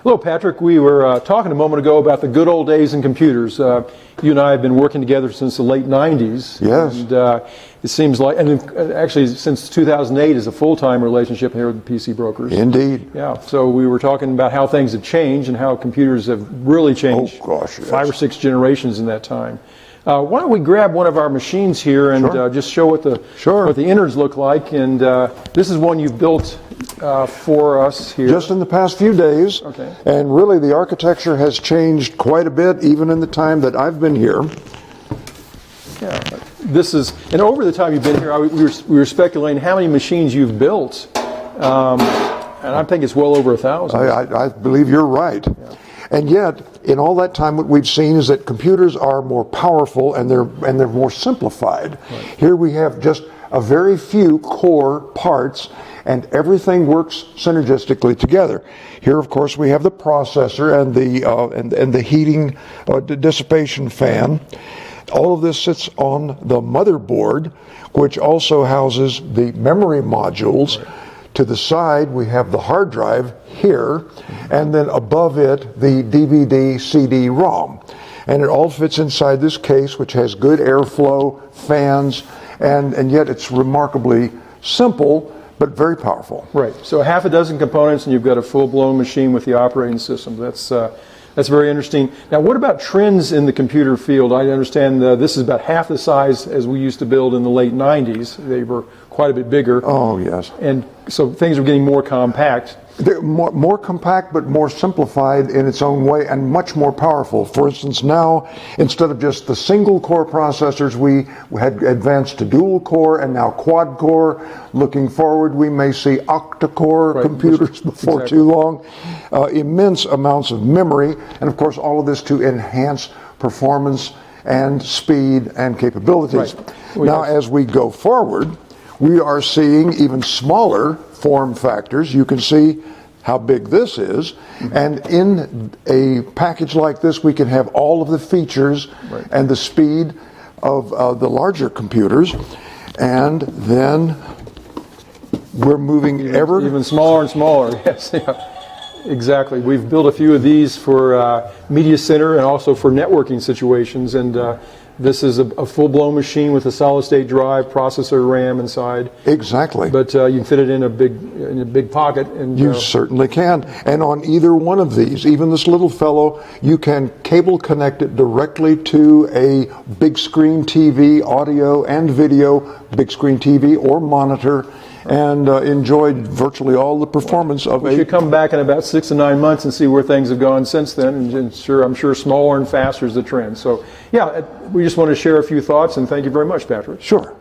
Hello, Patrick. We were talking a moment ago about the good old days in computers. You and I have been working together since the late 90s. Yes. And it seems like, and actually since 2008 is a full-time relationship here with PC Brokers. Indeed. Yeah. So we were talking about how things have changed and how computers have really changed. Oh, gosh, yes. 5 or 6 generations in that time. Why don't we grab one of our machines here and Sure. just show what the innards look like. And this is one you've built for us here. Just in the past few days. Okay. And really the architecture has changed quite a bit even in the time that I've been here. Yeah. This is, and over the time you've been here, we were speculating how many machines you've built. And I think it's well over 1,000. I believe you're right. Yeah. And yet, in all that time, what we've seen is that computers are more powerful and they're more simplified. Right. Here we have just a very few core parts, and everything works synergistically together. Here, of course, we have the processor and the heating dissipation fan. All of this sits on the motherboard, which also houses the memory modules. Right. To the side, we have the hard drive here, and then above it, the DVD CD-ROM. And it all fits inside this case, which has good airflow, fans, and yet it's remarkably simple, but very powerful. Right. So half a dozen components, and you've got a full-blown machine with the operating system. That's very interesting. Now, what about trends in the computer field? I understand this is about half the size as we used to build in the late 90s. They were quite a bit bigger. Oh, yes. And so things are getting more compact. They're more compact, but more simplified in its own way and much more powerful. For instance, now, instead of just the single core processors, we had advanced to dual core and now quad core. Looking forward, we may see octa-core computers before too long. Immense amounts of memory, and of course, all of this to enhance performance and speed and capabilities. Right. Now, as we go forward, we are seeing even smaller form factors. You can see how big this is, and in a package like this we can have all of the features and the speed of the larger computers, and then we're moving even smaller and smaller. Yes, yeah. Exactly. We've built a few of these for media center and also for networking situations, and this is a full-blown machine with a solid-state drive, processor, RAM inside. Exactly. But you can fit it in a big pocket. And you certainly can. And on either one of these, even this little fellow, you can cable connect it directly to a big screen TV, audio and video, big screen TV or monitor, and enjoyed virtually all the performance of we should come back in about 6 to 9 months and see where things have gone since then, and I'm sure smaller and faster is the trend. So yeah, we just want to share a few thoughts, and thank you very much, Patrick. Sure.